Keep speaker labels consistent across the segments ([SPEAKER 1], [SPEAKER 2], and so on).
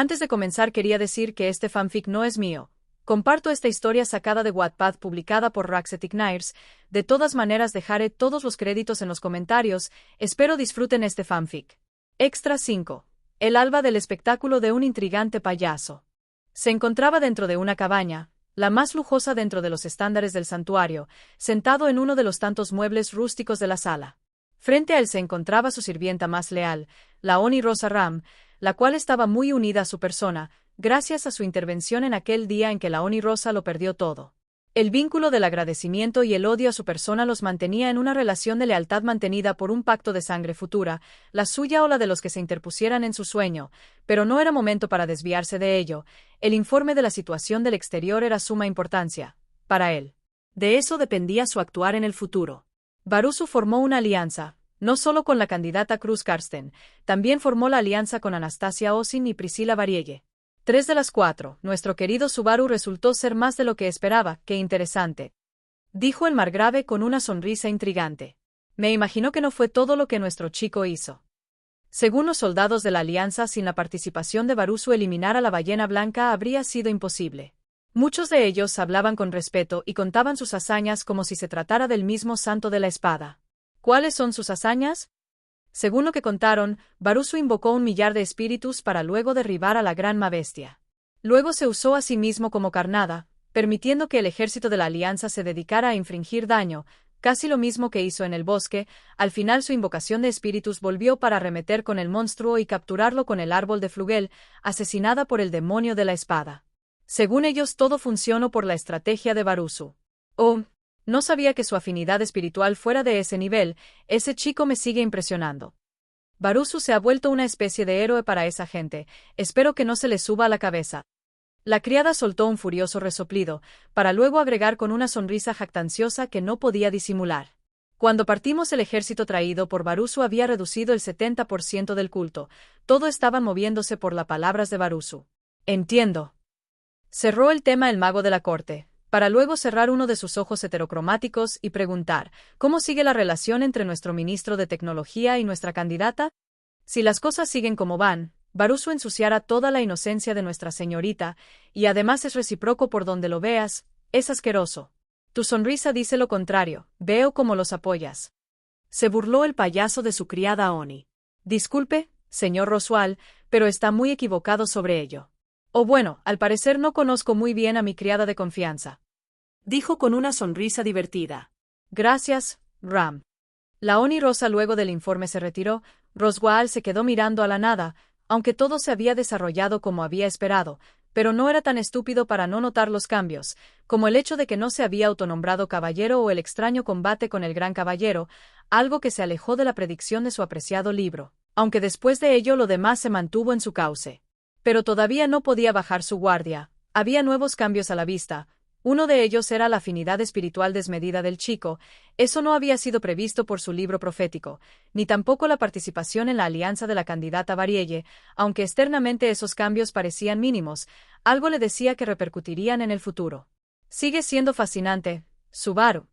[SPEAKER 1] Antes de comenzar quería decir que este fanfic no es mío. Comparto esta historia sacada de Wattpad publicada por Raxetic Nights. De todas maneras dejaré todos los créditos en los comentarios. Espero disfruten este fanfic. Extra 5. El alba del espectáculo de un intrigante payaso. Se encontraba dentro de una cabaña, la más lujosa dentro de los estándares del santuario, sentado en uno de los tantos muebles rústicos de la sala. Frente a él se encontraba su sirvienta más leal, la Oni Rosa Ram, la cual estaba muy unida a su persona, gracias a su intervención en aquel día en que la Oni Rosa lo perdió todo. El vínculo del agradecimiento y el odio a su persona los mantenía en una relación de lealtad mantenida por un pacto de sangre futura, la suya o la de los que se interpusieran en su sueño, pero no era momento para desviarse de ello. El informe de la situación del exterior era suma importancia para él. De eso dependía su actuar en el futuro. Barusu formó una alianza, no solo con la candidata Cruz Karsten, también formó la alianza con Anastasia Osin y Priscila Varielle. 3 de las 4, nuestro querido Subaru resultó ser más de lo que esperaba. ¡Qué interesante!, dijo el margrave con una sonrisa intrigante. Me imagino que no fue todo lo que nuestro chico hizo. Según los soldados de la alianza, sin la participación de Barusu eliminar a la ballena blanca habría sido imposible. Muchos de ellos hablaban con respeto y contaban sus hazañas como si se tratara del mismo santo de la espada. ¿Cuáles son sus hazañas? Según lo que contaron, Barusu invocó 1.000.000 de espíritus para luego derribar a la gran bestia. Luego se usó a sí mismo como carnada, permitiendo que el ejército de la alianza se dedicara a infringir daño, casi lo mismo que hizo en el bosque. Al final su invocación de espíritus volvió para arremeter con el monstruo y capturarlo con el árbol de Flugel, asesinada por el demonio de la espada. Según ellos todo funcionó por la estrategia de Barusu. Oh, no sabía que su afinidad espiritual fuera de ese nivel. Ese chico me sigue impresionando. Barusu se ha vuelto una especie de héroe para esa gente. Espero que no se le suba a la cabeza. La criada soltó un furioso resoplido, para luego agregar con una sonrisa jactanciosa que no podía disimular. Cuando partimos el ejército traído por Barusu había reducido el 70% del culto. Todo estaba moviéndose por las palabras de Barusu. Entiendo. Cerró el tema el mago de la corte, para luego cerrar uno de sus ojos heterocromáticos y preguntar, ¿cómo sigue la relación entre nuestro ministro de tecnología y nuestra candidata? Si las cosas siguen como van, Barusu ensuciará toda la inocencia de nuestra señorita, y además es recíproco por donde lo veas, es asqueroso. Tu sonrisa dice lo contrario, veo cómo los apoyas. Se burló el payaso de su criada Oni. Disculpe, señor Roswell, pero está muy equivocado sobre ello. Oh bueno, al parecer no conozco muy bien a mi criada de confianza. Dijo con una sonrisa divertida. Gracias, Ram. La Oni Rosa luego del informe se retiró. Roswell se quedó mirando a la nada, aunque todo se había desarrollado como había esperado, pero no era tan estúpido para no notar los cambios, como el hecho de que no se había autonombrado caballero o el extraño combate con el gran caballero, algo que se alejó de la predicción de su apreciado libro, aunque después de ello lo demás se mantuvo en su cauce. Pero todavía no podía bajar su guardia. Había nuevos cambios a la vista. Uno de ellos era la afinidad espiritual desmedida del chico. Eso no había sido previsto por su libro profético, ni tampoco la participación en la alianza de la candidata Varielle, aunque externamente esos cambios parecían mínimos, algo le decía que repercutirían en el futuro. Sigue siendo fascinante, Subaru.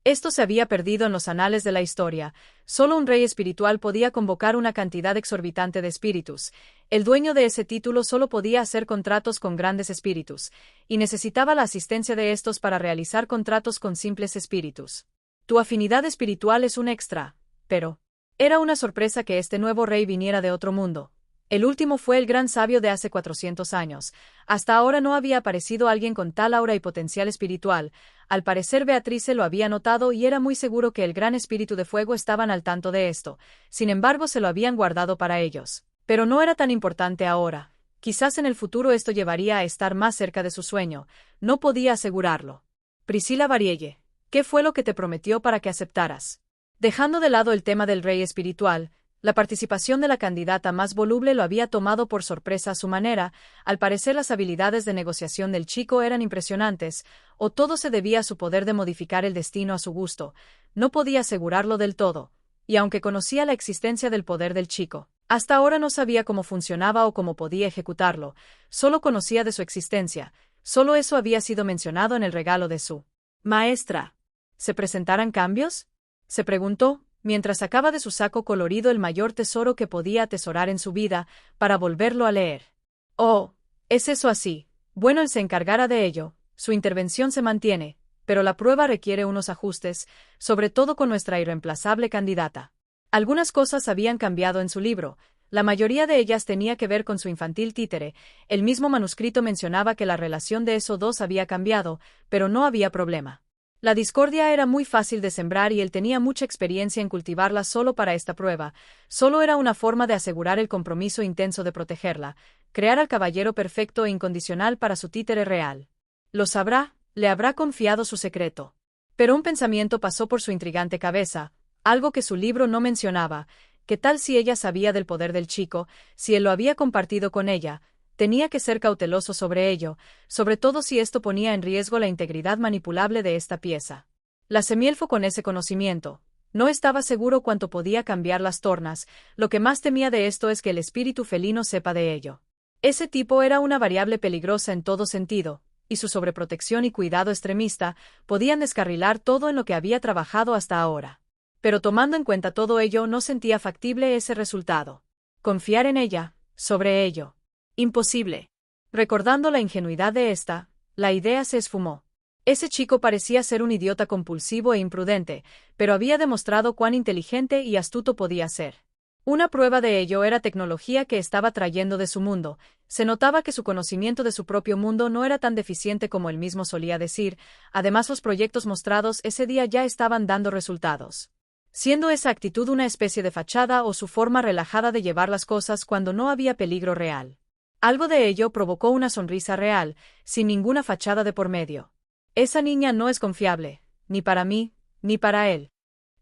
[SPEAKER 1] Esto se había perdido en los anales de la historia. Solo un rey espiritual podía convocar una cantidad exorbitante de espíritus. El dueño de ese título solo podía hacer contratos con grandes espíritus, y necesitaba la asistencia de estos para realizar contratos con simples espíritus. Tu afinidad espiritual es un extra, pero era una sorpresa que este nuevo rey viniera de otro mundo. El último fue el gran sabio de hace 400 años. Hasta ahora no había aparecido alguien con tal aura y potencial espiritual. Al parecer Beatrice lo había notado y era muy seguro que el gran espíritu de fuego estaban al tanto de esto. Sin embargo, se lo habían guardado para ellos. Pero no era tan importante ahora. Quizás en el futuro esto llevaría a estar más cerca de su sueño. No podía asegurarlo. Priscila Varielle, ¿qué fue lo que te prometió para que aceptaras? Dejando de lado el tema del rey espiritual, la participación de la candidata más voluble lo había tomado por sorpresa a su manera. Al parecer las habilidades de negociación del chico eran impresionantes, o todo se debía a su poder de modificar el destino a su gusto. No podía asegurarlo del todo, y aunque conocía la existencia del poder del chico, hasta ahora no sabía cómo funcionaba o cómo podía ejecutarlo, solo conocía de su existencia. Solo eso había sido mencionado en el regalo de su maestra. ¿Se presentarán cambios?, se preguntó, mientras sacaba de su saco colorido el mayor tesoro que podía atesorar en su vida, para volverlo a leer. Oh, ¿es eso así? Bueno, él se encargará de ello, su intervención se mantiene, pero la prueba requiere unos ajustes, sobre todo con nuestra irreemplazable candidata. Algunas cosas habían cambiado en su libro, la mayoría de ellas tenía que ver con su infantil títere, el mismo manuscrito mencionaba que la relación de esos dos había cambiado, pero no había problema. La discordia era muy fácil de sembrar y él tenía mucha experiencia en cultivarla solo para esta prueba, solo era una forma de asegurar el compromiso intenso de protegerla, crear al caballero perfecto e incondicional para su títere real. Lo sabrá, le habrá confiado su secreto. Pero un pensamiento pasó por su intrigante cabeza, algo que su libro no mencionaba, ¿qué tal si ella sabía del poder del chico, si él lo había compartido con ella? Tenía que ser cauteloso sobre ello, sobre todo si esto ponía en riesgo la integridad manipulable de esta pieza. La semielfo con ese conocimiento. No estaba seguro cuánto podía cambiar las tornas, lo que más temía de esto es que el espíritu felino sepa de ello. Ese tipo era una variable peligrosa en todo sentido, y su sobreprotección y cuidado extremista podían descarrilar todo en lo que había trabajado hasta ahora. Pero tomando en cuenta todo ello no sentía factible ese resultado. Confiar en ella, sobre ello. Imposible. Recordando la ingenuidad de esta, la idea se esfumó. Ese chico parecía ser un idiota compulsivo e imprudente, pero había demostrado cuán inteligente y astuto podía ser. Una prueba de ello era tecnología que estaba trayendo de su mundo. Se notaba que su conocimiento de su propio mundo no era tan deficiente como él mismo solía decir, además los proyectos mostrados ese día ya estaban dando resultados. Siendo esa actitud una especie de fachada o su forma relajada de llevar las cosas cuando no había peligro real. Algo de ello provocó una sonrisa real, sin ninguna fachada de por medio. Esa niña no es confiable, ni para mí, ni para él.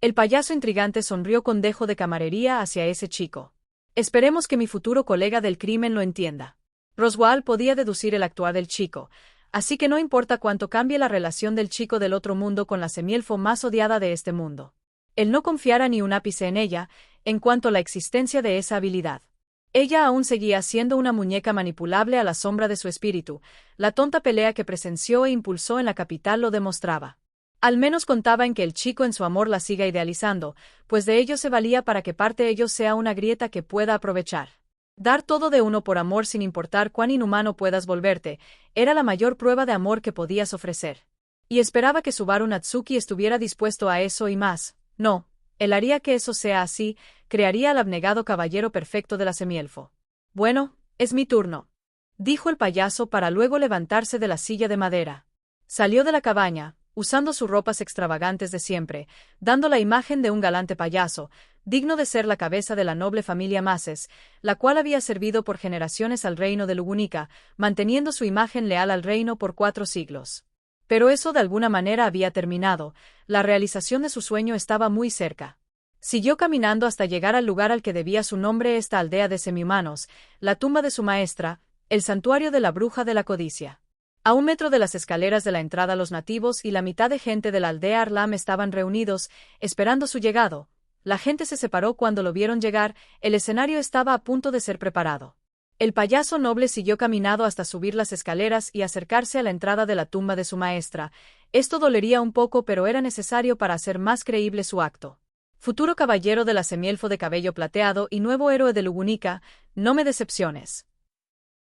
[SPEAKER 1] El payaso intrigante sonrió con dejo de camarería hacia ese chico. Esperemos que mi futuro colega del crimen lo entienda. Roswell podía deducir el actuar del chico, así que no importa cuánto cambie la relación del chico del otro mundo con la semielfo más odiada de este mundo. Él no confiara ni un ápice en ella, en cuanto a la existencia de esa habilidad. Ella aún seguía siendo una muñeca manipulable a la sombra de su espíritu, la tonta pelea que presenció e impulsó en la capital lo demostraba. Al menos contaba en que el chico en su amor la siga idealizando, pues de ello se valía para que parte de ello sea una grieta que pueda aprovechar. Dar todo de uno por amor sin importar cuán inhumano puedas volverte, era la mayor prueba de amor que podías ofrecer. Y esperaba que Subaru Natsuki estuviera dispuesto a eso y más. No, él haría que eso sea así, crearía al abnegado caballero perfecto de la semielfo. Bueno, es mi turno, dijo el payaso para luego levantarse de la silla de madera. Salió de la cabaña, usando sus ropas extravagantes de siempre, dando la imagen de un galante payaso, digno de ser la cabeza de la noble familia Mases, la cual había servido por generaciones al reino de Lugunica, manteniendo su imagen leal al reino por 4 siglos. Pero eso de alguna manera había terminado, la realización de su sueño estaba muy cerca. Siguió caminando hasta llegar al lugar al que debía su nombre esta aldea de semihumanos, la tumba de su maestra, el santuario de la bruja de la codicia. A 1 metro de las escaleras de la entrada los nativos y la mitad de gente de la aldea Arlam estaban reunidos, esperando su llegado. La gente se separó cuando lo vieron llegar, el escenario estaba a punto de ser preparado. El payaso noble siguió caminando hasta subir las escaleras y acercarse a la entrada de la tumba de su maestra. Esto dolería un poco pero era necesario para hacer más creíble su acto. Futuro caballero de la semielfo de cabello plateado y nuevo héroe de Lugunica, no me decepciones.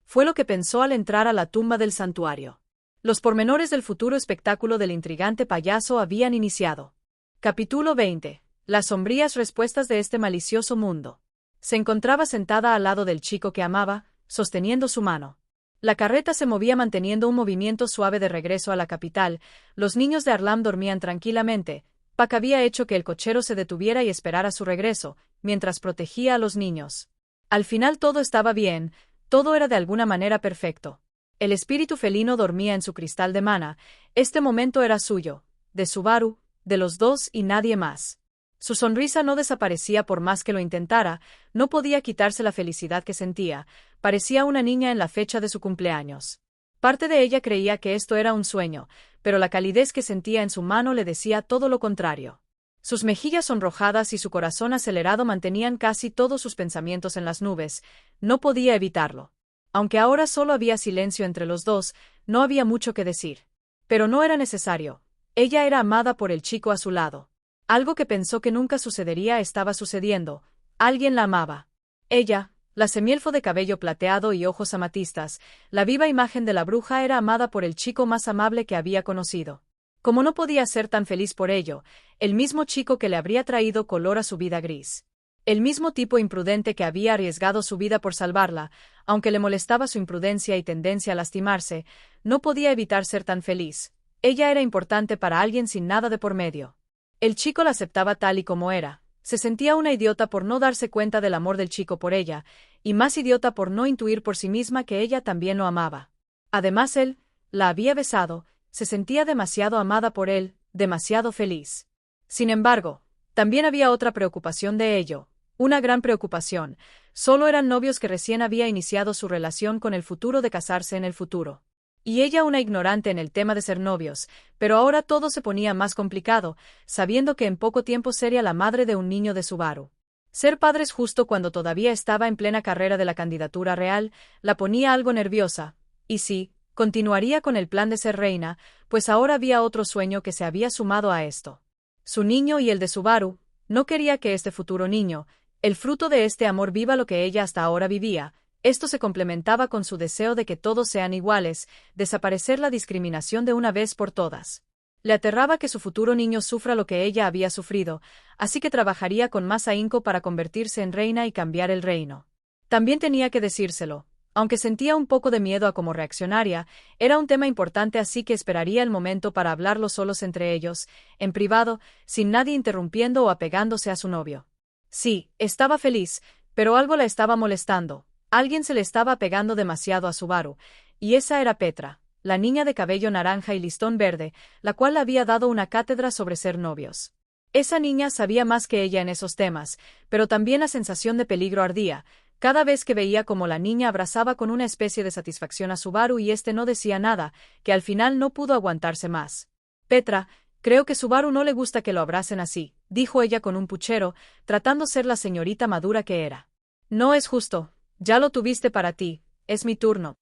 [SPEAKER 1] Fue lo que pensó al entrar a la tumba del santuario. Los pormenores del futuro espectáculo del intrigante payaso habían iniciado. Capítulo 20. Las sombrías respuestas de este malicioso mundo. Se encontraba sentada al lado del chico que amaba, sosteniendo su mano. La carreta se movía manteniendo un movimiento suave de regreso a la capital, los niños de Arlam dormían tranquilamente. Pac había hecho que el cochero se detuviera y esperara su regreso, mientras protegía a los niños. Al final todo estaba bien, todo era de alguna manera perfecto. El espíritu felino dormía en su cristal de mana, este momento era suyo, de Subaru, de los dos y nadie más. Su sonrisa no desaparecía por más que lo intentara, no podía quitarse la felicidad que sentía, parecía una niña en la fecha de su cumpleaños. Parte de ella creía que esto era un sueño, pero la calidez que sentía en su mano le decía todo lo contrario. Sus mejillas sonrojadas y su corazón acelerado mantenían casi todos sus pensamientos en las nubes, no podía evitarlo. Aunque ahora solo había silencio entre los dos, no había mucho que decir. Pero no era necesario. Ella era amada por el chico a su lado. Algo que pensó que nunca sucedería estaba sucediendo. Alguien la amaba. Ella, La semielfo de cabello plateado y ojos amatistas, la viva imagen de la bruja era amada por el chico más amable que había conocido. Como no podía ser tan feliz por ello, el mismo chico que le habría traído color a su vida gris. El mismo tipo imprudente que había arriesgado su vida por salvarla, aunque le molestaba su imprudencia y tendencia a lastimarse, no podía evitar ser tan feliz. Ella era importante para alguien sin nada de por medio. El chico la aceptaba tal y como era. Se sentía una idiota por no darse cuenta del amor del chico por ella, y más idiota por no intuir por sí misma que ella también lo amaba. Además él la había besado, se sentía demasiado amada por él, demasiado feliz. Sin embargo, también había otra preocupación de ello, una gran preocupación. Solo eran novios que recién había iniciado su relación con el futuro de casarse en el futuro. Y ella una ignorante en el tema de ser novios, pero ahora todo se ponía más complicado, sabiendo que en poco tiempo sería la madre de un niño de Subaru. Ser padres justo cuando todavía estaba en plena carrera de la candidatura real, la ponía algo nerviosa, y sí, continuaría con el plan de ser reina, pues ahora había otro sueño que se había sumado a esto. Su niño y el de Subaru, no quería que este futuro niño, el fruto de este amor viva lo que ella hasta ahora vivía. Esto se complementaba con su deseo de que todos sean iguales, desaparecer la discriminación de una vez por todas. Le aterraba que su futuro niño sufra lo que ella había sufrido, así que trabajaría con más ahínco para convertirse en reina y cambiar el reino. También tenía que decírselo. Aunque sentía un poco de miedo a cómo reaccionaría, era un tema importante así que esperaría el momento para hablarlo solos entre ellos, en privado, sin nadie interrumpiendo o apegándose a su novio. Sí, estaba feliz, pero algo la estaba molestando. Alguien se le estaba pegando demasiado a Subaru, y esa era Petra, la niña de cabello naranja y listón verde, la cual le había dado una cátedra sobre ser novios. Esa niña sabía más que ella en esos temas, pero también la sensación de peligro ardía, cada vez que veía como la niña abrazaba con una especie de satisfacción a Subaru y este no decía nada, que al final no pudo aguantarse más. Petra, creo que Subaru no le gusta que lo abracen así, dijo ella con un puchero, tratando ser la señorita madura que era. No es justo. Ya lo tuviste para ti, es mi turno.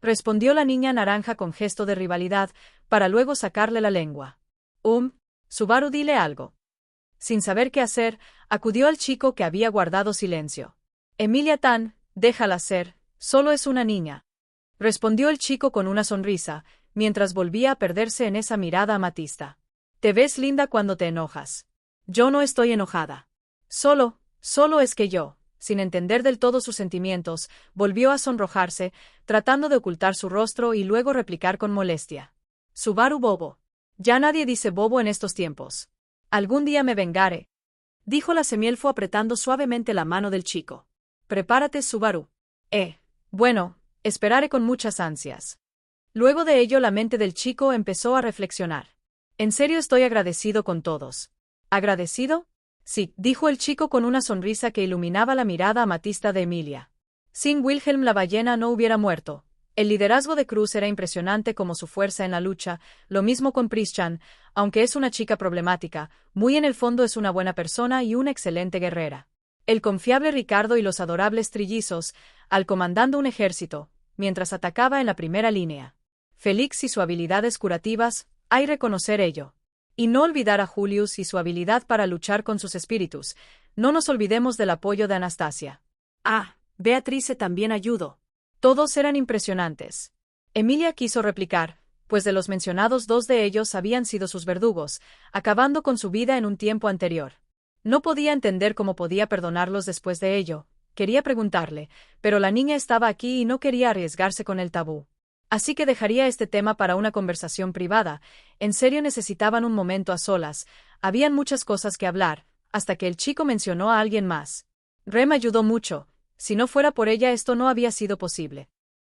[SPEAKER 1] Respondió la niña naranja con gesto de rivalidad, para luego sacarle la lengua. Subaru, dile algo. Sin saber qué hacer, acudió al chico que había guardado silencio. Emilia Tan, déjala ser, solo es una niña. Respondió el chico con una sonrisa, mientras volvía a perderse en esa mirada amatista. Te ves linda cuando te enojas. Yo no estoy enojada. Solo es que yo, sin entender del todo sus sentimientos, volvió a sonrojarse, tratando de ocultar su rostro y luego replicar con molestia. Subaru bobo. Ya nadie dice bobo en estos tiempos. Algún día me vengaré, dijo la semielfo apretando suavemente la mano del chico. Prepárate, Subaru. Bueno, esperaré con muchas ansias. Luego de ello la mente del chico empezó a reflexionar. En serio estoy agradecido con todos. ¿Agradecido? Sí, dijo el chico con una sonrisa que iluminaba la mirada amatista de Emilia. Sin Wilhelm la ballena no hubiera muerto. El liderazgo de Cruz era impresionante como su fuerza en la lucha, lo mismo con Christian, aunque es una chica problemática, muy en el fondo es una buena persona y una excelente guerrera. El confiable Ricardo y los adorables trillizos, al comandando un ejército, mientras atacaba en la primera línea. Félix y sus habilidades curativas, hay reconocer ello. Y no olvidar a Julius y su habilidad para luchar con sus espíritus. No nos olvidemos del apoyo de Anastasia. Beatrice también ayudó. Todos eran impresionantes. Emilia quiso replicar, pues de los mencionados dos de ellos habían sido sus verdugos, acabando con su vida en un tiempo anterior. No podía entender cómo podía perdonarlos después de ello. Quería preguntarle, pero la niña estaba aquí y no quería arriesgarse con el tabú. Así que dejaría este tema para una conversación privada. En serio necesitaban un momento a solas, habían muchas cosas que hablar, hasta que el chico mencionó a alguien más. Rem ayudó mucho, si no fuera por ella esto no había sido posible.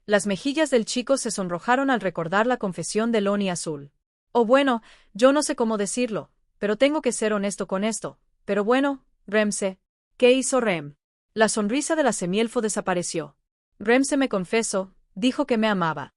[SPEAKER 1] Las mejillas del chico se sonrojaron al recordar la confesión de Loni Azul. Bueno, yo no sé cómo decirlo, pero tengo que ser honesto con esto. Pero bueno, Remse. ¿Qué hizo Rem? La sonrisa de la semielfo desapareció. Remse me confesó, dijo que me amaba.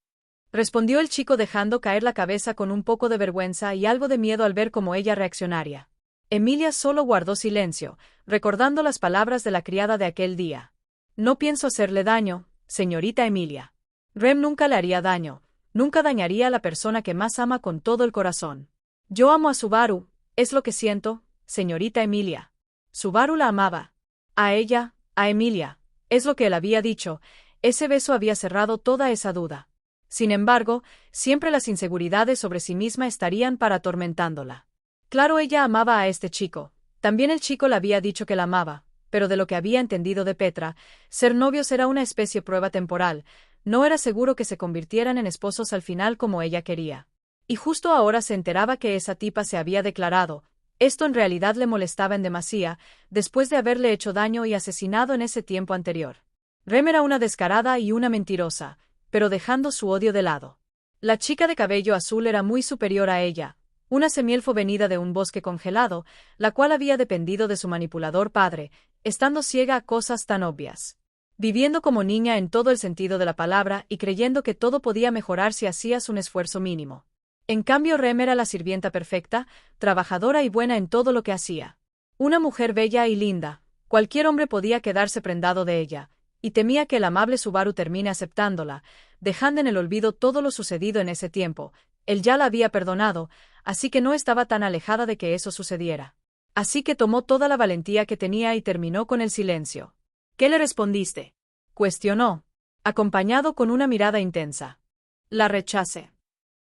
[SPEAKER 1] Respondió el chico dejando caer la cabeza con un poco de vergüenza y algo de miedo al ver cómo ella reaccionaría. Emilia solo guardó silencio, recordando las palabras de la criada de aquel día. No pienso hacerle daño, señorita Emilia. Rem nunca le haría daño, nunca dañaría a la persona que más ama con todo el corazón. Yo amo a Subaru, es lo que siento, señorita Emilia. Subaru la amaba. A ella, a Emilia, Es lo que él había dicho, ese beso había cerrado toda esa duda. Sin embargo, siempre las inseguridades sobre sí misma estarían para atormentándola. Claro, ella amaba a este chico. También el chico le había dicho que la amaba, pero de lo que había entendido de Petra, ser novios era una especie de prueba temporal, no era seguro que se convirtieran en esposos al final como ella quería. Y justo ahora se enteraba que esa tipa se había declarado. Esto en realidad le molestaba en demasía, después de haberle hecho daño y asesinado en ese tiempo anterior. Rem era una descarada y una mentirosa, pero dejando su odio de lado. La chica de cabello azul era muy superior a ella, una semielfo venida de un bosque congelado, la cual había dependido de su manipulador padre, estando ciega a cosas tan obvias. Viviendo como niña en todo el sentido de la palabra y creyendo que todo podía mejorar si hacías un esfuerzo mínimo. En cambio, Rem era la sirvienta perfecta, trabajadora y buena en todo lo que hacía. Una mujer bella y linda, cualquier hombre podía quedarse prendado de ella, y temía que el amable Subaru termine aceptándola, dejando en el olvido todo lo sucedido en ese tiempo. Él ya la había perdonado, así que no estaba tan alejada de que eso sucediera. Así que tomó toda la valentía que tenía y terminó con el silencio. ¿Qué le respondiste?, cuestionó, acompañado con una mirada intensa. La rechacé,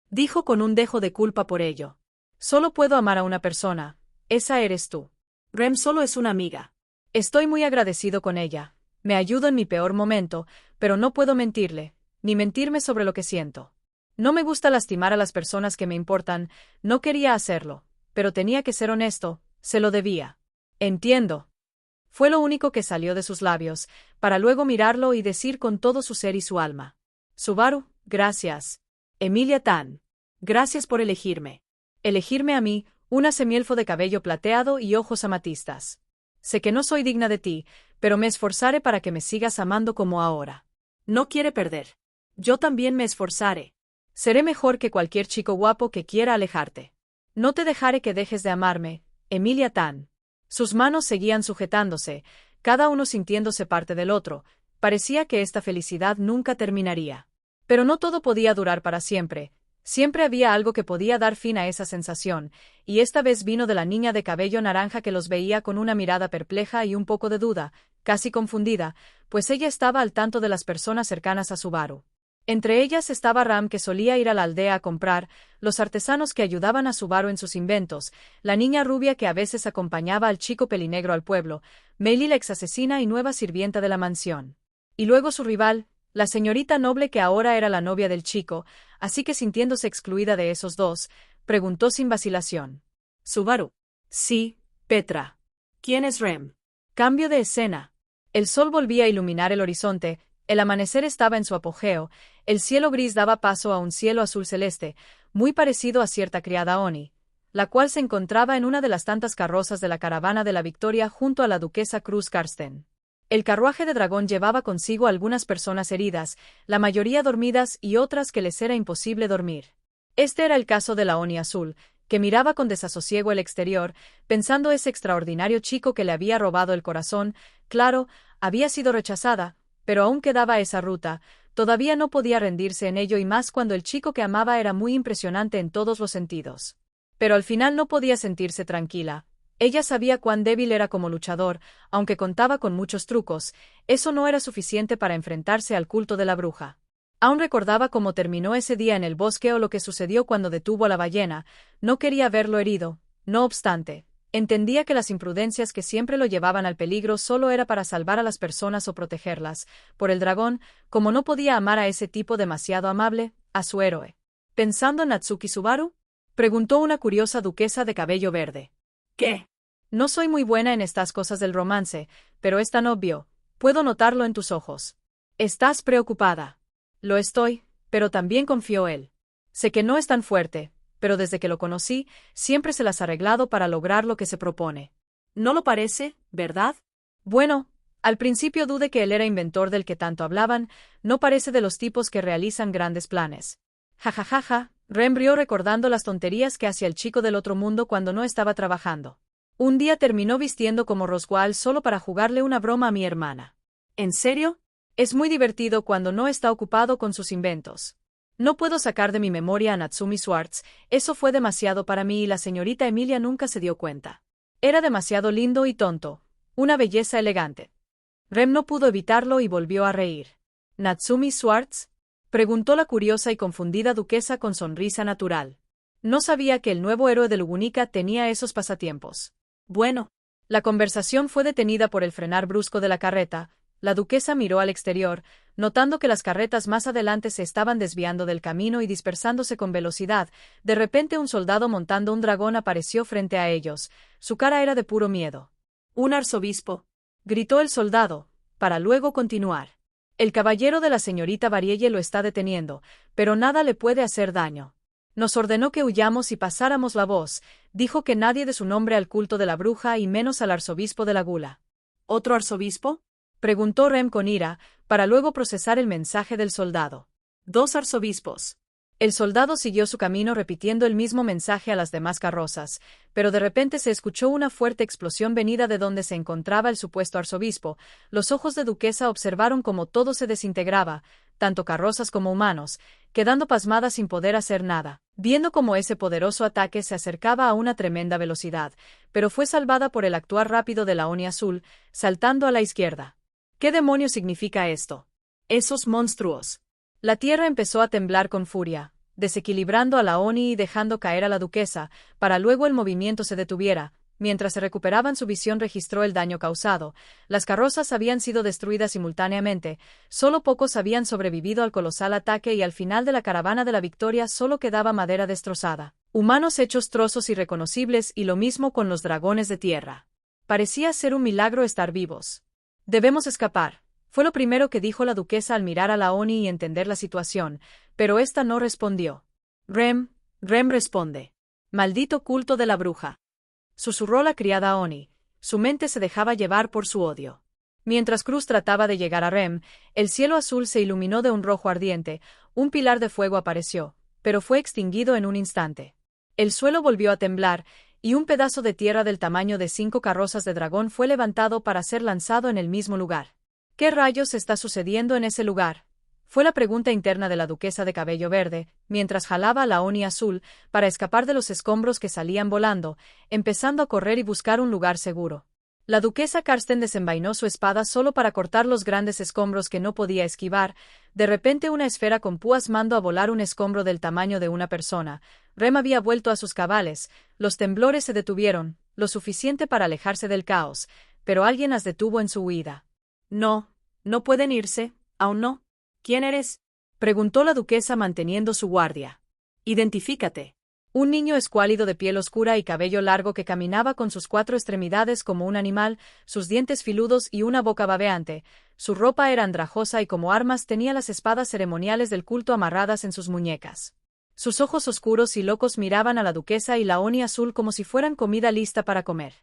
[SPEAKER 1] dijo con un dejo de culpa por ello. Solo puedo amar a una persona, esa eres tú. Rem solo es una amiga. Estoy muy agradecido con ella, me ayudo en mi peor momento, pero no puedo mentirle, ni mentirme sobre lo que siento. No me gusta lastimar a las personas que me importan, no quería hacerlo, pero tenía que ser honesto, se lo debía. Entiendo. Fue lo único que salió de sus labios, para luego mirarlo y decir con todo su ser y su alma. Subaru, gracias. Emilia Tan. Gracias por elegirme. Elegirme a mí, una semielfo de cabello plateado y ojos amatistas. Sé que no soy digna de ti, pero me esforzaré para que me sigas amando como ahora. No quiere perder. Yo también me esforzaré. Seré mejor que cualquier chico guapo que quiera alejarte. No te dejaré que dejes de amarme, Emilia Tan. Sus manos seguían sujetándose, cada uno sintiéndose parte del otro, parecía que esta felicidad nunca terminaría. Pero no todo podía durar para siempre, siempre había algo que podía dar fin a esa sensación, y esta vez vino de la niña de cabello naranja que los veía con una mirada perpleja y un poco de duda, casi confundida, pues ella estaba al tanto de las personas cercanas a Subaru. Entre ellas estaba Ram, que solía ir a la aldea a comprar, los artesanos que ayudaban a Subaru en sus inventos, la niña rubia que a veces acompañaba al chico pelinegro al pueblo, Meili la exasesina y nueva sirvienta de la mansión. Y luego su rival, la señorita noble que ahora era la novia del chico, así que sintiéndose excluida de esos dos, preguntó sin vacilación. ¿Subaru? Sí, Petra. ¿Quién es Rem? Cambio de escena. El sol volvía a iluminar el horizonte, el amanecer estaba en su apogeo, el cielo gris daba paso a un cielo azul celeste, muy parecido a cierta criada Oni, la cual se encontraba en una de las tantas carrozas de la caravana de la Victoria junto a la duquesa Cruz Karsten. El carruaje de dragón llevaba consigo algunas personas heridas, la mayoría dormidas y otras que les era imposible dormir. Este era el caso de la Oni azul, que miraba con desasosiego el exterior, pensando ese extraordinario chico que le había robado el corazón. Claro, había sido rechazada, pero aún quedaba esa ruta, todavía no podía rendirse en ello y más cuando el chico que amaba era muy impresionante en todos los sentidos. Pero al final no podía sentirse tranquila. Ella sabía cuán débil era como luchador, aunque contaba con muchos trucos, eso no era suficiente para enfrentarse al culto de la bruja. Aún recordaba cómo terminó ese día en el bosque o lo que sucedió cuando detuvo a la ballena, no quería verlo herido, no obstante. Entendía que las imprudencias que siempre lo llevaban al peligro solo era para salvar a las personas o protegerlas. Por el dragón, como no podía amar a ese tipo demasiado amable, a su héroe. ¿Pensando en Natsuki Subaru?, preguntó una curiosa duquesa de cabello verde. ¿Qué? No soy muy buena en estas cosas del romance, pero es tan obvio. Puedo notarlo en tus ojos. Estás preocupada. Lo estoy, pero también confío él. Sé que no es tan fuerte, pero desde que lo conocí, siempre se las ha arreglado para lograr lo que se propone. ¿No lo parece, verdad? Bueno, al principio dudé que él era inventor del que tanto hablaban, no parece de los tipos que realizan grandes planes. Jajajaja, Rem rió recordando las tonterías que hacía el chico del otro mundo cuando no estaba trabajando. Un día terminó vistiendo como Roswell solo para jugarle una broma a mi hermana. ¿En serio? Es muy divertido cuando no está ocupado con sus inventos. No puedo sacar de mi memoria a Natsumi Swartz, eso fue demasiado para mí y la señorita Emilia nunca se dio cuenta. Era demasiado lindo y tonto, una belleza elegante. Rem no pudo evitarlo y volvió a reír. ¿Natsumi Swartz? Preguntó la curiosa y confundida duquesa con sonrisa natural. No sabía que el nuevo héroe de Lugunica tenía esos pasatiempos. Bueno. La conversación fue detenida por el frenar brusco de la carreta. La duquesa miró al exterior, notando que las carretas más adelante se estaban desviando del camino y dispersándose con velocidad. De repente un soldado montando un dragón apareció frente a ellos. Su cara era de puro miedo. «¡Un arzobispo!», gritó el soldado, para luego continuar. «El caballero de la señorita Varielle lo está deteniendo, pero nada le puede hacer daño. Nos ordenó que huyamos y pasáramos la voz. Dijo que nadie de su nombre al culto de la bruja y menos al arzobispo de la Gula». «¿Otro arzobispo?», preguntó Rem con ira, para luego procesar el mensaje del soldado. «2 arzobispos». El soldado siguió su camino repitiendo el mismo mensaje a las demás carrozas, pero de repente se escuchó una fuerte explosión venida de donde se encontraba el supuesto arzobispo. Los ojos de Duquesa observaron cómo todo se desintegraba, tanto carrozas como humanos, quedando pasmada sin poder hacer nada, viendo cómo ese poderoso ataque se acercaba a una tremenda velocidad, pero fue salvada por el actuar rápido de la Oni azul, saltando a la izquierda. ¿Qué demonios significa esto? Esos monstruos. La tierra empezó a temblar con furia, desequilibrando a la Oni y dejando caer a la duquesa, para luego el movimiento se detuviera. Mientras se recuperaban su visión registró el daño causado. Las carrozas habían sido destruidas simultáneamente, solo pocos habían sobrevivido al colosal ataque y al final de la caravana de la victoria solo quedaba madera destrozada, humanos hechos trozos irreconocibles y lo mismo con los dragones de tierra. Parecía ser un milagro estar vivos. «Debemos escapar», fue lo primero que dijo la duquesa al mirar a la Oni y entender la situación, pero ésta no respondió. Rem responde. «Maldito culto de la bruja», susurró la criada Oni. Su mente se dejaba llevar por su odio. Mientras Cruz trataba de llegar a Rem, el cielo azul se iluminó de un rojo ardiente, un pilar de fuego apareció, pero fue extinguido en un instante. El suelo volvió a temblar, y un pedazo de tierra del tamaño de 5 carrozas de dragón fue levantado para ser lanzado en el mismo lugar. «¿Qué rayos está sucediendo en ese lugar?», fue la pregunta interna de la duquesa de cabello verde, mientras jalaba a la Oni azul, para escapar de los escombros que salían volando, empezando a correr y buscar un lugar seguro. La duquesa Karsten desenvainó su espada solo para cortar los grandes escombros que no podía esquivar. De repente una esfera con púas mandó a volar un escombro del tamaño de una persona. Rem había vuelto a sus cabales, los temblores se detuvieron, lo suficiente para alejarse del caos, pero alguien las detuvo en su huida. «No pueden irse, aún no». «¿Quién eres?», preguntó la duquesa manteniendo su guardia. «Identifícate». Un niño escuálido de piel oscura y cabello largo que caminaba con sus 4 extremidades como un animal, sus dientes filudos y una boca babeante. Su ropa era andrajosa y como armas tenía las espadas ceremoniales del culto amarradas en sus muñecas. Sus ojos oscuros y locos miraban a la duquesa y la Oni azul como si fueran comida lista para comer.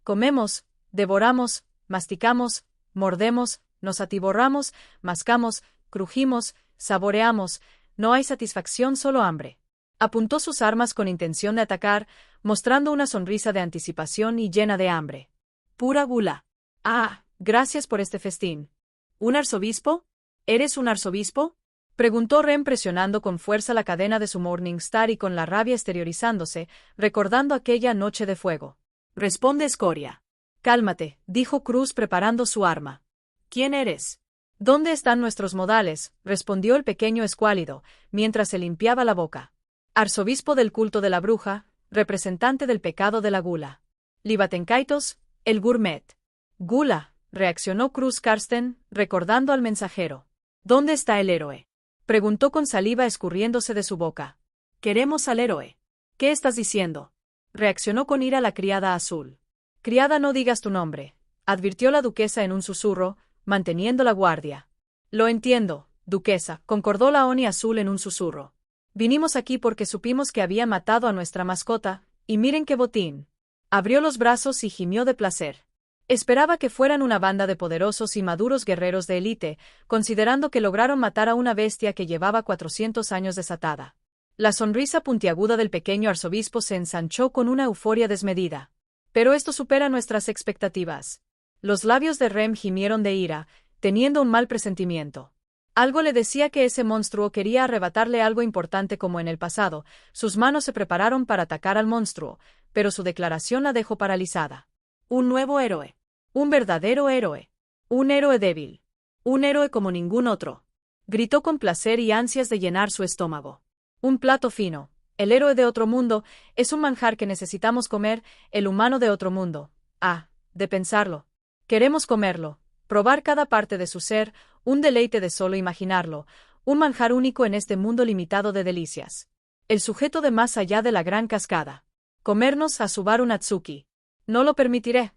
[SPEAKER 1] «Comemos, devoramos, masticamos, mordemos, nos atiborramos, mascamos, crujimos, saboreamos, no hay satisfacción, solo hambre». Apuntó sus armas con intención de atacar, mostrando una sonrisa de anticipación y llena de hambre. «Pura gula. Ah, gracias por este festín». «¿Un arzobispo? ¿Eres un arzobispo?», preguntó Rem presionando con fuerza la cadena de su Morningstar y con la rabia exteriorizándose, recordando aquella noche de fuego. «Responde, escoria». «Cálmate», dijo Cruz preparando su arma. «¿Quién eres?». «¿Dónde están nuestros modales?», respondió el pequeño escuálido, mientras se limpiaba la boca. «Arzobispo del culto de la bruja, representante del pecado de la gula. Libatenkaitos, el gourmet». «Gula», reaccionó Cruz Karsten, recordando al mensajero. «¿Dónde está el héroe?», preguntó con saliva escurriéndose de su boca. «Queremos al héroe». «¿Qué estás diciendo?», reaccionó con ira la criada azul. «Criada, no digas tu nombre», advirtió la duquesa en un susurro, manteniendo la guardia. «Lo entiendo, duquesa», concordó la Oni azul en un susurro. «Vinimos aquí porque supimos que había matado a nuestra mascota, y miren qué botín». Abrió los brazos y gimió de placer. Esperaba que fueran una banda de poderosos y maduros guerreros de élite, considerando que lograron matar a una bestia que llevaba 400 años desatada. La sonrisa puntiaguda del pequeño arzobispo se ensanchó con una euforia desmedida. «Pero esto supera nuestras expectativas». Los labios de Rem gimieron de ira, teniendo un mal presentimiento. Algo le decía que ese monstruo quería arrebatarle algo importante como en el pasado. Sus manos se prepararon para atacar al monstruo, pero su declaración la dejó paralizada. «Un nuevo héroe. Un verdadero héroe». Un héroe débil. Un héroe como ningún otro. Gritó con placer y ansias de llenar su estómago. Un plato fino. El héroe de otro mundo es un manjar que necesitamos comer, el humano de otro mundo. Ah, de pensarlo. Queremos comerlo, probar cada parte de su ser, un deleite de solo imaginarlo, un manjar único en este mundo limitado de delicias. El sujeto de más allá de la gran cascada. Comernos a Subaru Natsuki. No lo permitiré.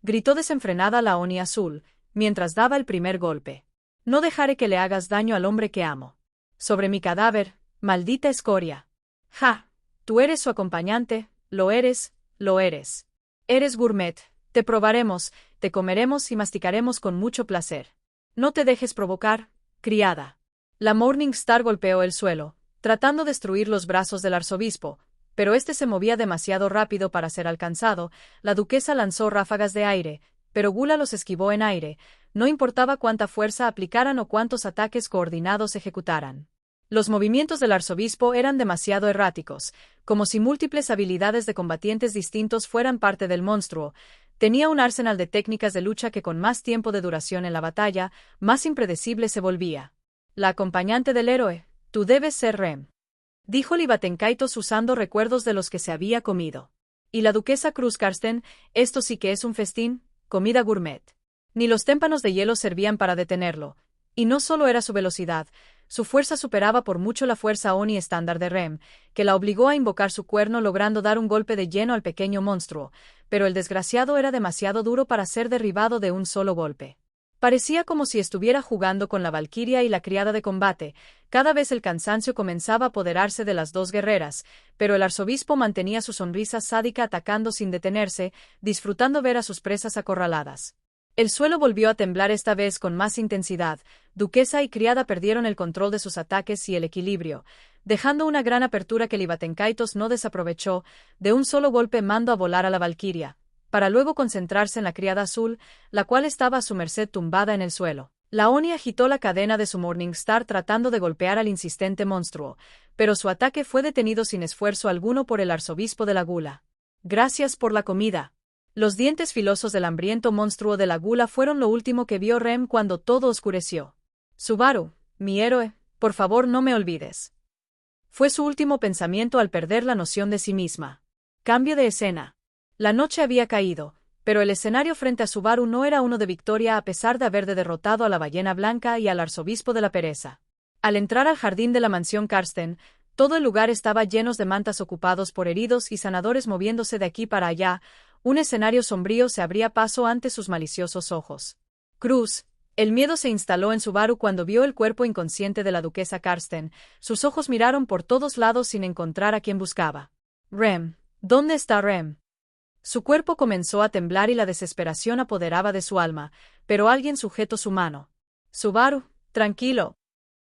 [SPEAKER 1] Gritó desenfrenada la Oni azul, mientras daba el primer golpe. No dejaré que le hagas daño al hombre que amo. Sobre mi cadáver, maldita escoria. Ja, tú eres su acompañante, lo eres, lo eres. Eres gourmet, te probaremos, te comeremos y masticaremos con mucho placer. No te dejes provocar, criada. La Morning Star golpeó el suelo, tratando de destruir los brazos del arzobispo, pero este se movía demasiado rápido para ser alcanzado. La duquesa lanzó ráfagas de aire, pero Gula los esquivó en aire, no importaba cuánta fuerza aplicaran o cuántos ataques coordinados ejecutaran. Los movimientos del arzobispo eran demasiado erráticos, como si múltiples habilidades de combatientes distintos fueran parte del monstruo. Tenía un arsenal de técnicas de lucha que con más tiempo de duración en la batalla, más impredecible se volvía. La acompañante del héroe, tú debes ser Rem. Dijo Libatenkaitos usando recuerdos de los que se había comido. Y la duquesa Cruz Karsten, esto sí que es un festín, comida gourmet. Ni los témpanos de hielo servían para detenerlo. Y no solo era su velocidad, su fuerza superaba por mucho la fuerza Oni estándar de Rem, que la obligó a invocar su cuerno logrando dar un golpe de lleno al pequeño monstruo, pero el desgraciado era demasiado duro para ser derribado de un solo golpe. Parecía como si estuviera jugando con la valquiria y la criada de combate. Cada vez el cansancio comenzaba a apoderarse de las dos guerreras, pero el arzobispo mantenía su sonrisa sádica atacando sin detenerse, disfrutando ver a sus presas acorraladas. El suelo volvió a temblar esta vez con más intensidad. Duquesa y criada perdieron el control de sus ataques y el equilibrio, dejando una gran apertura que Libatenkaitos no desaprovechó. De un solo golpe mandó a volar a la valquiria, para luego concentrarse en la criada azul, la cual estaba a su merced tumbada en el suelo. La Oni agitó la cadena de su Morningstar tratando de golpear al insistente monstruo, pero su ataque fue detenido sin esfuerzo alguno por el arzobispo de la Gula. Gracias por la comida. Los dientes filosos del hambriento monstruo de la Gula fueron lo último que vio Rem cuando todo oscureció. Subaru, mi héroe, por favor no me olvides. Fue su último pensamiento al perder la noción de sí misma. Cambio de escena. La noche había caído, pero el escenario frente a Subaru no era uno de victoria a pesar de haber derrotado a la ballena blanca y al arzobispo de la pereza. Al entrar al jardín de la mansión Karsten, todo el lugar estaba lleno de mantas ocupados por heridos y sanadores moviéndose de aquí para allá. Un escenario sombrío se abría paso ante sus maliciosos ojos. Cruz. El miedo se instaló en Subaru cuando vio el cuerpo inconsciente de la duquesa Karsten. Sus ojos miraron por todos lados sin encontrar a quien buscaba. Rem. ¿Dónde está Rem? Su cuerpo comenzó a temblar y la desesperación apoderaba de su alma, pero alguien sujetó su mano. Subaru, tranquilo,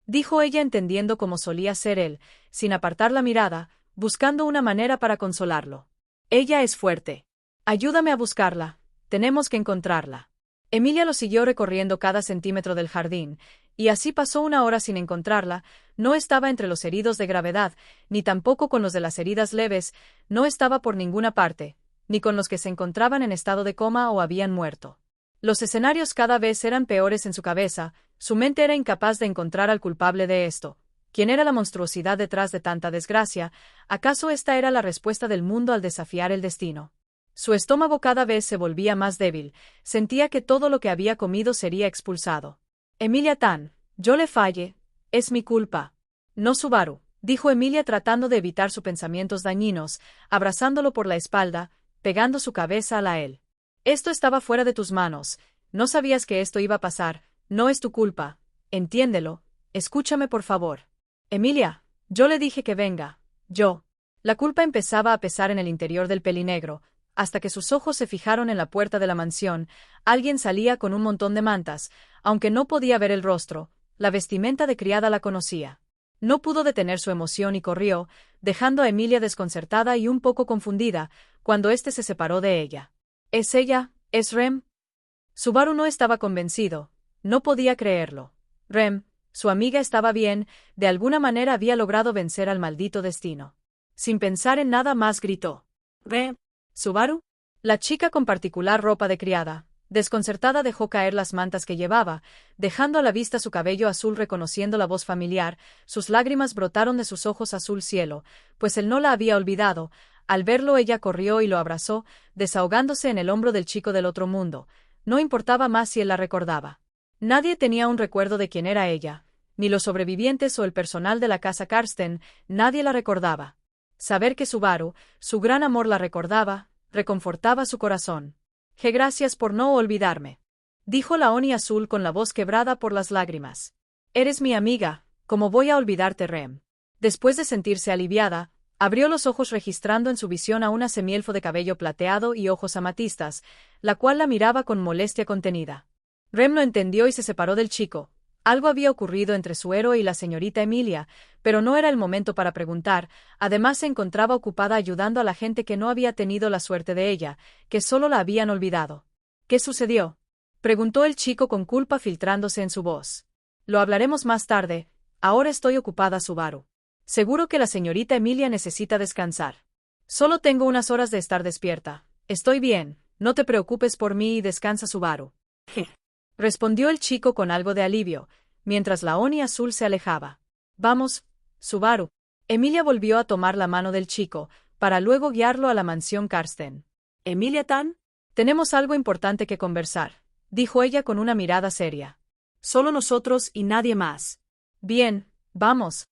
[SPEAKER 1] dijo ella entendiendo como solía ser él, sin apartar la mirada, buscando una manera para consolarlo. Ella es fuerte. Ayúdame a buscarla, tenemos que encontrarla. Emilia lo siguió recorriendo cada centímetro del jardín, y así pasó una hora sin encontrarla. No estaba entre los heridos de gravedad, ni tampoco con los de las heridas leves, no estaba por ninguna parte, ni con los que se encontraban en estado de coma o habían muerto. Los escenarios cada vez eran peores en su cabeza, su mente era incapaz de encontrar al culpable de esto. ¿Quién era la monstruosidad detrás de tanta desgracia? ¿Acaso esta era la respuesta del mundo al desafiar el destino? Su estómago cada vez se volvía más débil, sentía que todo lo que había comido sería expulsado. Emilia Tan, yo le fallé, es mi culpa. No Subaru, dijo Emilia tratando de evitar sus pensamientos dañinos, abrazándolo por la espalda, pegando su cabeza a la él. Esto estaba fuera de tus manos, no sabías que esto iba a pasar, no es tu culpa, entiéndelo, escúchame por favor. Emilia, yo le dije que venga, yo. La culpa empezaba a pesar en el interior del pelinegro, hasta que sus ojos se fijaron en la puerta de la mansión. Alguien salía con un montón de mantas, aunque no podía ver el rostro, la vestimenta de criada la conocía. No pudo detener su emoción y corrió, dejando a Emilia desconcertada y un poco confundida, cuando éste se separó de ella. ¿Es ella? ¿Es Rem? Subaru no estaba convencido, no podía creerlo. Rem, su amiga estaba bien, de alguna manera había logrado vencer al maldito destino. Sin pensar en nada más gritó. ¿Rem? ¿Subaru? La chica con particular ropa de criada, Desconcertada dejó caer las mantas que llevaba, dejando a la vista su cabello azul. Reconociendo la voz familiar, sus lágrimas brotaron de sus ojos azul cielo, pues él no la había olvidado. Al verlo ella corrió y lo abrazó, desahogándose en el hombro del chico del otro mundo. No importaba más si él la recordaba. Nadie tenía un recuerdo de quién era ella, ni los sobrevivientes o el personal de la casa Karsten, nadie la recordaba. Saber que Subaru, su gran amor, la recordaba, reconfortaba su corazón. Gracias por no olvidarme, dijo la Oni azul con la voz quebrada por las lágrimas. Eres mi amiga, ¿cómo voy a olvidarte, Rem? Después de sentirse aliviada, abrió los ojos registrando en su visión a una semielfo de cabello plateado y ojos amatistas, la cual la miraba con molestia contenida. Rem lo entendió y se separó del chico. Algo había ocurrido entre su héroe y la señorita Emilia, pero no era el momento para preguntar. Además se encontraba ocupada ayudando a la gente que no había tenido la suerte de ella, que solo la habían olvidado. ¿Qué sucedió?, preguntó el chico con culpa filtrándose en su voz. Lo hablaremos más tarde, ahora estoy ocupada, Subaru. Seguro que la señorita Emilia necesita descansar. Solo tengo unas horas de estar despierta. Estoy bien, no te preocupes por mí y descansa, Subaru. Respondió el chico con algo de alivio, mientras la Oni azul se alejaba. Vamos, Subaru. Emilia volvió a tomar la mano del chico, para luego guiarlo a la mansión Karsten. Emilia-tan, tenemos algo importante que conversar, dijo ella con una mirada seria. Solo nosotros y nadie más. Bien, vamos,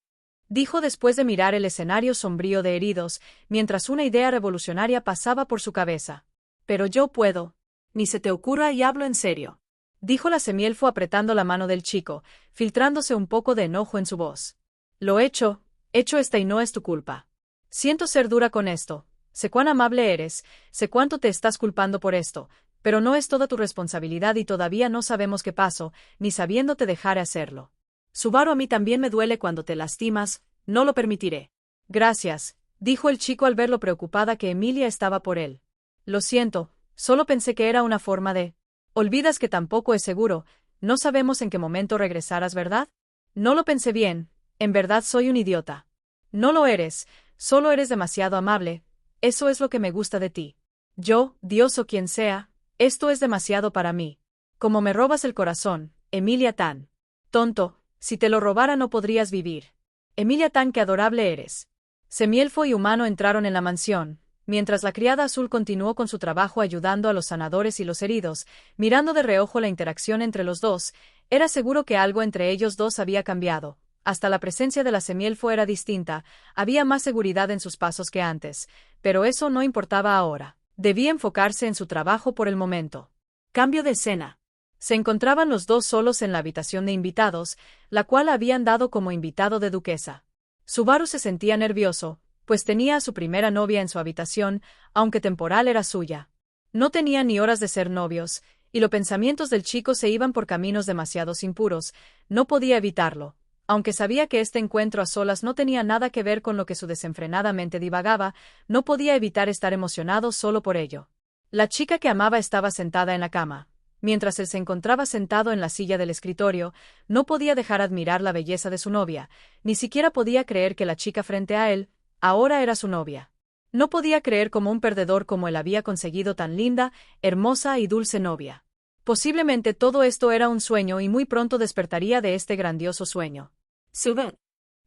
[SPEAKER 1] dijo después de mirar el escenario sombrío de heridos, mientras una idea revolucionaria pasaba por su cabeza. Pero yo puedo. Ni se te ocurra y hablo en serio, dijo la semielfo apretando la mano del chico, filtrándose un poco de enojo en su voz. Lo hecho está y no es tu culpa. Siento ser dura con esto, sé cuán amable eres, sé cuánto te estás culpando por esto, pero no es toda tu responsabilidad y todavía no sabemos qué pasó, ni sabiendo te dejaré hacerlo. Subaru, a mí también me duele cuando te lastimas, no lo permitiré. Gracias, dijo el chico al ver lo preocupada que Emilia estaba por él. Lo siento, solo pensé que era una forma de... Olvidas que tampoco es seguro, no sabemos en qué momento regresarás, ¿verdad? No lo pensé bien, en verdad soy un idiota. No lo eres, solo eres demasiado amable, eso es lo que me gusta de ti. Yo, Dios o quien sea, esto es demasiado para mí. Como me robas el corazón, Emilia-tan. Tonto, si te lo robara no podrías vivir. Emilia-tan, qué adorable eres. Semielfo y humano entraron en la mansión, mientras la criada azul continuó con su trabajo ayudando a los sanadores y los heridos, mirando de reojo la interacción entre los dos. Era seguro que algo entre ellos dos había cambiado. Hasta la presencia de la semielfo era distinta, había más seguridad en sus pasos que antes, pero eso no importaba ahora. Debía enfocarse en su trabajo por el momento. Cambio de escena. Se encontraban los dos solos en la habitación de invitados, la cual habían dado como invitado de duquesa. Subaru se sentía nervioso, pues tenía a su primera novia en su habitación, aunque temporal era suya. No tenían ni horas de ser novios, y los pensamientos del chico se iban por caminos demasiado impuros, no podía evitarlo. Aunque sabía que este encuentro a solas no tenía nada que ver con lo que su desenfrenada mente divagaba, no podía evitar estar emocionado solo por ello. La chica que amaba estaba sentada en la cama. Mientras él se encontraba sentado en la silla del escritorio, no podía dejar admirar la belleza de su novia, ni siquiera podía creer que la chica frente a él, ahora era su novia. No podía creer como un perdedor como él había conseguido tan linda, hermosa y dulce novia. Posiblemente todo esto era un sueño y muy pronto despertaría de este grandioso sueño. Sube.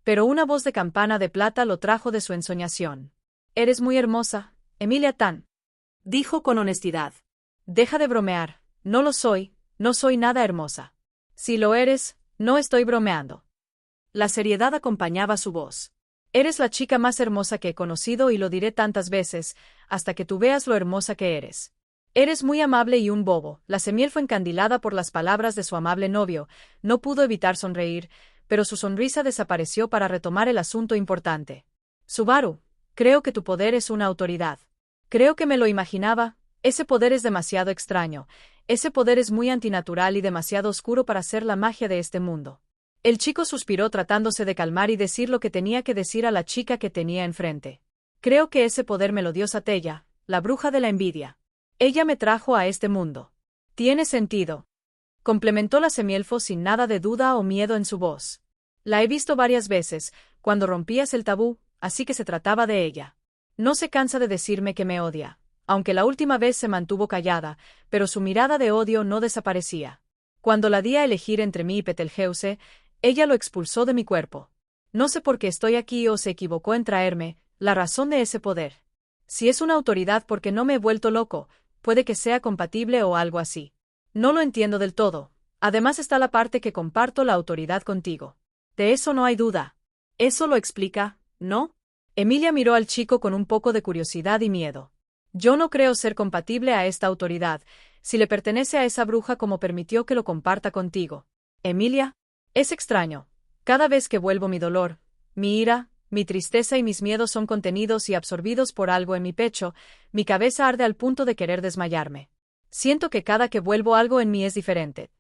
[SPEAKER 1] Pero una voz de campana de plata lo trajo de su ensoñación. Eres muy hermosa, Emilia-tan, dijo con honestidad. Deja de bromear, no lo soy, no soy nada hermosa. Si lo eres, no estoy bromeando. La seriedad acompañaba su voz. Eres la chica más hermosa que he conocido y lo diré tantas veces, hasta que tú veas lo hermosa que eres. Eres muy amable y un bobo. La semielfo, encandilada por las palabras de su amable novio, no pudo evitar sonreír, pero su sonrisa desapareció para retomar el asunto importante. Subaru, creo que tu poder es una autoridad. Creo que me lo imaginaba, ese poder es demasiado extraño, ese poder es muy antinatural y demasiado oscuro para ser la magia de este mundo. El chico suspiró tratándose de calmar y decir lo que tenía que decir a la chica que tenía enfrente. Creo que ese poder me lo dio Satella, la bruja de la envidia. Ella me trajo a este mundo. Tiene sentido, complementó la semielfo sin nada de duda o miedo en su voz. La he visto varias veces, cuando rompías el tabú, así que se trataba de ella. No se cansa de decirme que me odia. aunque la última vez se mantuvo callada, pero su mirada de odio no desaparecía. Cuando la di a elegir entre mí y Betelgeuse, ella lo expulsó de mi cuerpo. No sé por qué estoy aquí o se equivocó en traerme, la razón de ese poder. Si es una autoridad porque no me he vuelto loco, puede que sea compatible o algo así. No lo entiendo del todo. Además está la parte que comparto la autoridad contigo. De eso no hay duda. Eso lo explica, ¿no? Emilia miró al chico con un poco de curiosidad y miedo. Yo no creo ser compatible a esta autoridad, si le pertenece a esa bruja como permitió que lo comparta contigo. Emilia, es extraño. Cada vez que vuelvo mi dolor, mi ira, mi tristeza y mis miedos son contenidos y absorbidos por algo en mi pecho, mi cabeza arde al punto de querer desmayarme. Siento que cada que vuelvo algo en mí es diferente.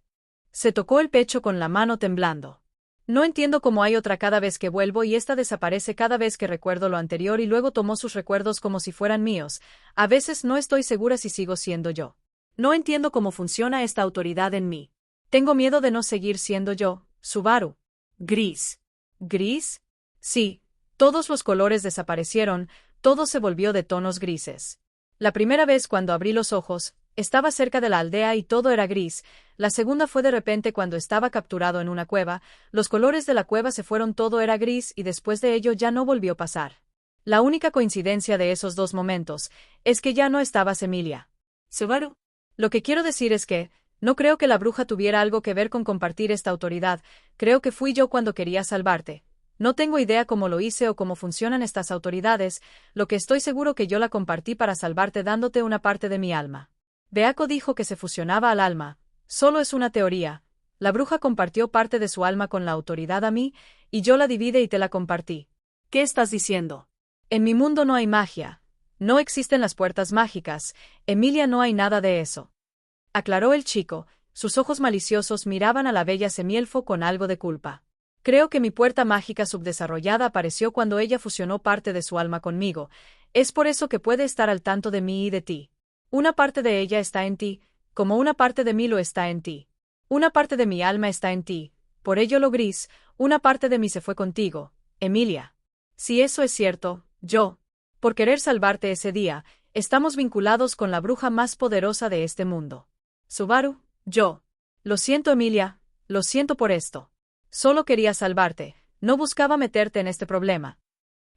[SPEAKER 1] Se tocó el pecho con la mano temblando. No entiendo cómo hay otra cada vez que vuelvo y esta desaparece cada vez que recuerdo lo anterior y luego tomo sus recuerdos como si fueran míos. A veces no estoy segura si sigo siendo yo. No entiendo cómo funciona esta autoridad en mí. Tengo miedo de no seguir siendo yo, Subaru. Gris. ¿Gris? Sí. Todos los colores desaparecieron, todo se volvió de tonos grises. La primera vez cuando abrí los ojos, estaba cerca de la aldea y todo era gris. La segunda fue de repente cuando estaba capturado en una cueva, los colores de la cueva se fueron, todo era gris y después de ello ya no volvió a pasar. La única coincidencia de esos dos momentos es que ya no estabas, Emilia. Subaru. Lo que quiero decir es que, no creo que la bruja tuviera algo que ver con compartir esta autoridad, creo que fui yo cuando quería salvarte. No tengo idea cómo lo hice o cómo funcionan estas autoridades, lo que estoy seguro que yo la compartí para salvarte dándote una parte de mi alma. Beako dijo que se fusionaba al alma. Solo es una teoría. La bruja compartió parte de su alma con la autoridad a mí, y yo la divide y te la compartí. ¿Qué estás diciendo? En mi mundo no hay magia. No existen las puertas mágicas, Emilia, no hay nada de eso. Aclaró el chico, sus ojos maliciosos miraban a la bella semielfo con algo de culpa. Creo que mi puerta mágica subdesarrollada apareció cuando ella fusionó parte de su alma conmigo, es por eso que puede estar al tanto de mí y de ti. Una parte de ella está en ti, como una parte de mí lo está en ti. Una parte de mi alma está en ti, por ello lo gris, una parte de mí se fue contigo, Emilia. Si eso es cierto, por querer salvarte ese día, estamos vinculados con la bruja más poderosa de este mundo. Subaru, lo siento, Emilia, lo siento por esto. Solo quería salvarte, no buscaba meterte en este problema.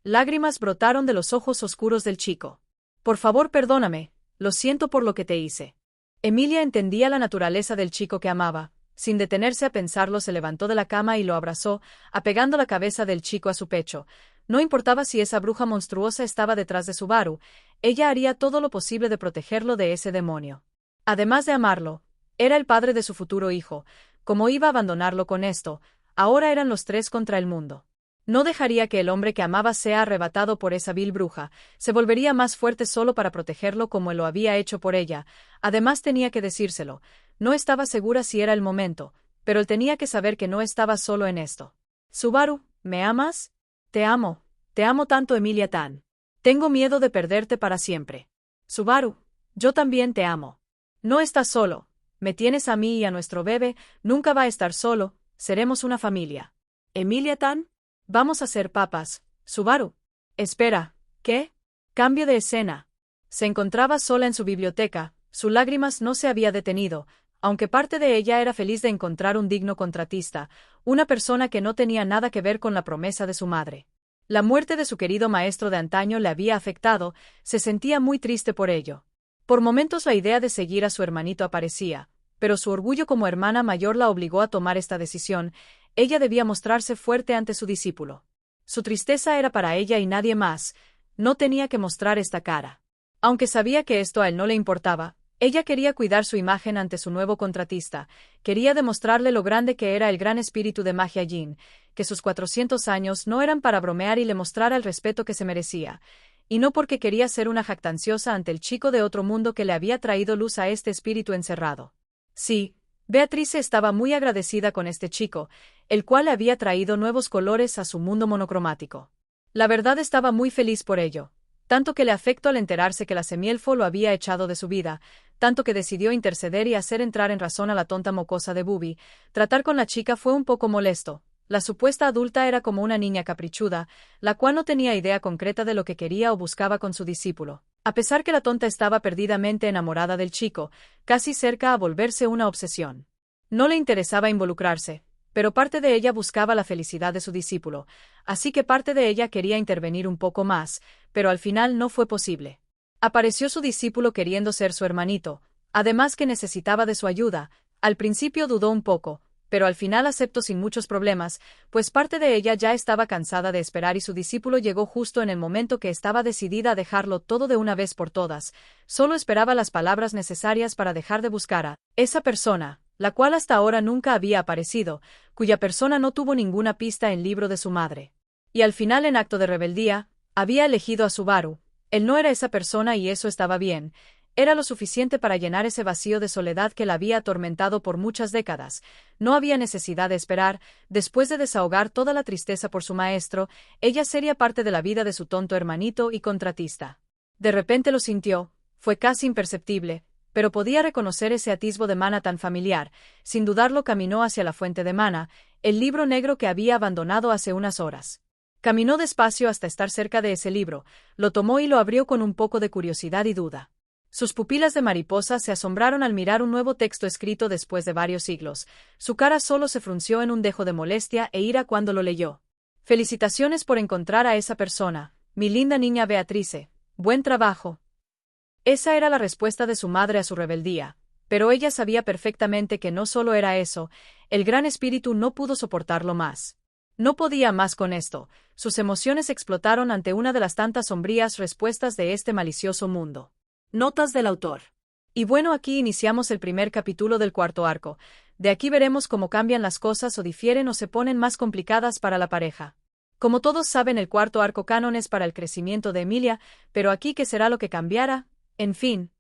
[SPEAKER 1] Lágrimas brotaron de los ojos oscuros del chico. Por favor, perdóname, lo siento por lo que te hice. Emilia entendía la naturaleza del chico que amaba. Sin detenerse a pensarlo, se levantó de la cama y lo abrazó, apegando la cabeza del chico a su pecho. No importaba si esa bruja monstruosa estaba detrás de Subaru, ella haría todo lo posible de protegerlo de ese demonio. Además de amarlo, era el padre de su futuro hijo. ¿Cómo iba a abandonarlo con esto? Ahora eran los tres contra el mundo. No dejaría que el hombre que amaba sea arrebatado por esa vil bruja, se volvería más fuerte solo para protegerlo como él lo había hecho por ella. Además tenía que decírselo, no estaba segura si era el momento, pero él tenía que saber que no estaba solo en esto. Subaru, ¿me amas? Te amo tanto, Emilia Tan. Tengo miedo de perderte para siempre. Subaru, yo también te amo. No estás solo, me tienes a mí y a nuestro bebé, nunca va a estar solo, seremos una familia. Emilia Tan, vamos a ser papas, Subaru. Espera, ¿qué? Cambio de escena. Se encontraba sola en su biblioteca, sus lágrimas no se había detenido, aunque parte de ella era feliz de encontrar un digno contratista, una persona que no tenía nada que ver con la promesa de su madre. La muerte de su querido maestro de antaño le había afectado, se sentía muy triste por ello. Por momentos la idea de seguir a su hermanito aparecía, pero su orgullo como hermana mayor la obligó a tomar esta decisión. Ella debía mostrarse fuerte ante su discípulo. Su tristeza era para ella y nadie más, no tenía que mostrar esta cara. Aunque sabía que esto a él no le importaba, ella quería cuidar su imagen ante su nuevo contratista, quería demostrarle lo grande que era el gran espíritu de magia Jin, que sus 400 años no eran para bromear y le mostrara el respeto que se merecía, y no porque quería ser una jactanciosa ante el chico de otro mundo que le había traído luz a este espíritu encerrado. Sí, Beatrice estaba muy agradecida con este chico, el cual le había traído nuevos colores a su mundo monocromático. La verdad estaba muy feliz por ello, tanto que le afectó al enterarse que la semielfo lo había echado de su vida, tanto que decidió interceder y hacer entrar en razón a la tonta mocosa de Bubi. Tratar con la chica fue un poco molesto. La supuesta adulta era como una niña caprichuda, la cual no tenía idea concreta de lo que quería o buscaba con su discípulo. A pesar que la tonta estaba perdidamente enamorada del chico, casi cerca a volverse una obsesión. No le interesaba involucrarse, pero parte de ella buscaba la felicidad de su discípulo, así que parte de ella quería intervenir un poco más, pero al final no fue posible. Apareció su discípulo queriendo ser su hermanito, además que necesitaba de su ayuda. Al principio dudó un poco, pero al final aceptó sin muchos problemas, pues parte de ella ya estaba cansada de esperar y su discípulo llegó justo en el momento que estaba decidida a dejarlo todo de una vez por todas. Solo esperaba las palabras necesarias para dejar de buscar a esa persona, la cual hasta ahora nunca había aparecido, cuya persona no tuvo ninguna pista en el libro de su madre. Y al final, en acto de rebeldía, había elegido a Subaru. Él no era esa persona y eso estaba bien. Era lo suficiente para llenar ese vacío de soledad que la había atormentado por muchas décadas. No había necesidad de esperar. Después de desahogar toda la tristeza por su maestro, ella sería parte de la vida de su tonto hermanito y contratista. De repente lo sintió, fue casi imperceptible, pero podía reconocer ese atisbo de mana tan familiar. Sin dudarlo caminó hacia la fuente de mana, el libro negro que había abandonado hace unas horas. Caminó despacio hasta estar cerca de ese libro, lo tomó y lo abrió con un poco de curiosidad y duda. Sus pupilas de mariposa se asombraron al mirar un nuevo texto escrito después de varios siglos. Su cara solo se frunció en un dejo de molestia e ira cuando lo leyó. Felicitaciones por encontrar a esa persona, mi linda niña Beatrice. Buen trabajo. Esa era la respuesta de su madre a su rebeldía, pero ella sabía perfectamente que no solo era eso, el gran espíritu no pudo soportarlo más. No podía más con esto, sus emociones explotaron ante una de las tantas sombrías respuestas de este malicioso mundo. Notas del autor. Y bueno, aquí iniciamos el primer capítulo del cuarto arco. De aquí veremos cómo cambian las cosas o difieren o se ponen más complicadas para la pareja. Como todos saben, el cuarto arco canon es para el crecimiento de Emilia, pero aquí ¿qué será lo que cambiará? En fin,